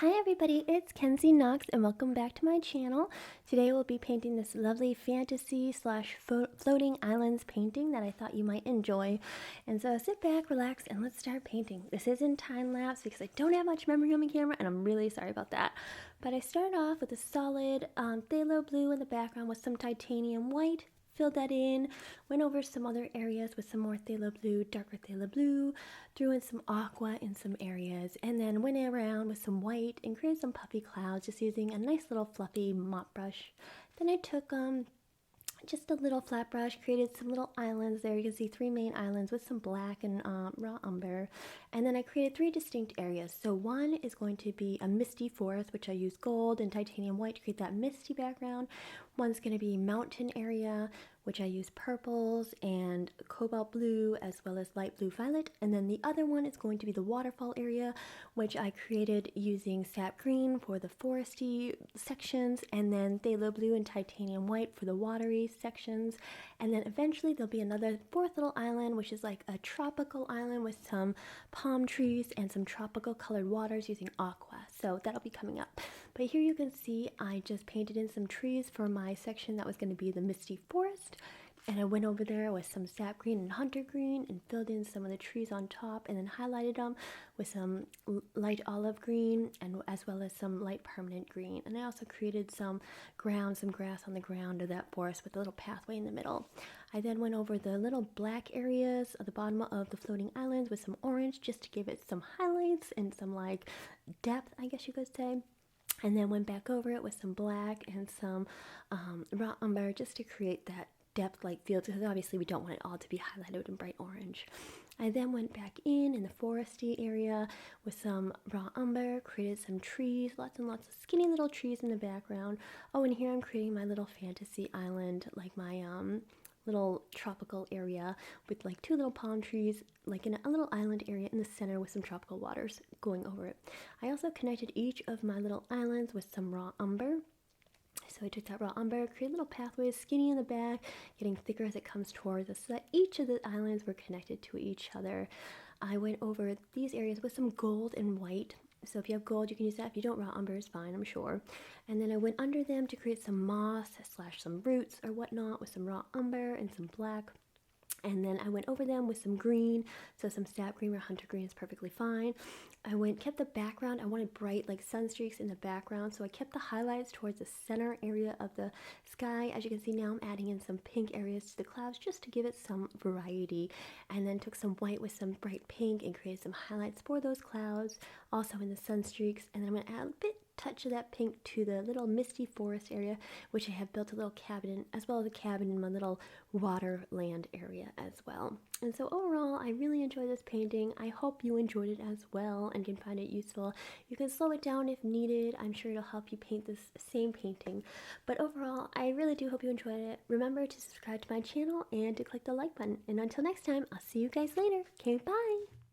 Hi everybody, it's Kenzie Knox and welcome back to my channel. Today we'll be painting this lovely fantasy slash floating islands painting that I thought you might enjoy. And so sit back, relax, and let's start painting. This is in time lapse because I don't have much memory on my camera and I'm really sorry about that. But I started off with a solid phthalo blue in the background with some titanium white. Filled that in, went over some other areas with some more phthalo blue, darker phthalo blue, threw in some aqua in some areas, and then went around with some white and created some puffy clouds just using a nice little fluffy mop brush. Then I took just a little flat brush, created some little islands there. You can see 3 main islands with some black and raw umber. And then I created 3 distinct areas. So one is going to be a misty forest, which I use gold and titanium white to create that misty background. One's going to be mountain area, which I use purples and cobalt blue as well as light blue violet. And then the other one is going to be the waterfall area, which I created using sap green for the foresty sections, and then phthalo blue and titanium white for the watery sections. And then eventually there'll be another 4th little island, which is like a tropical island with some palm trees and some tropical colored waters using aqua. So that'll be coming up. But here you can see I just painted in some trees for my section that was going to be the misty forest. And I went over there with some sap green and hunter green and filled in some of the trees on top and then highlighted them with some light olive green and as well as some light permanent green. And I also created some grass on the ground of that forest with a little pathway in the middle. I then went over the little black areas at the bottom of the floating islands with some orange just to give it some highlights and some like depth, I guess you could say. And then went back over it with some black and some raw umber just to create that depth like fields, because obviously we don't want it all to be highlighted in bright orange. I then went back in the foresty area with some raw umber, created some trees, lots and lots of skinny little trees in the background. Oh, and here I'm creating my little fantasy island, like my little tropical area with like 2 little palm trees, like in a little island area in the center with some tropical waters going over it. I also connected each of my little islands with some raw umber. So I took that raw umber, created little pathways, skinny in the back, getting thicker as it comes towards us, so that each of the islands were connected to each other. I went over these areas with some gold and white. So if you have gold, you can use that. If you don't, raw umber is fine, I'm sure. And then I went under them to create some moss / some roots or whatnot with some raw umber and some black. And then I went over them with some green, so some sap green or hunter green is perfectly fine. Kept the background, I wanted bright like sun streaks in the background, so I kept the highlights towards the center area of the sky. As you can see now, I'm adding in some pink areas to the clouds just to give it some variety. And then took some white with some bright pink and created some highlights for those clouds, also in the sun streaks. And then I'm going to add a touch of that pink to the little misty forest area, which I have built a little cabin in, as well as a cabin in my little waterland area as well. And so overall, I really enjoyed this painting. I hope you enjoyed it as well and can find it useful. You can slow it down if needed. I'm sure it'll help you paint this same painting. But overall, I really do hope you enjoyed it. Remember to subscribe to my channel and to click the like button. And until next time, I'll see you guys later. Okay, bye!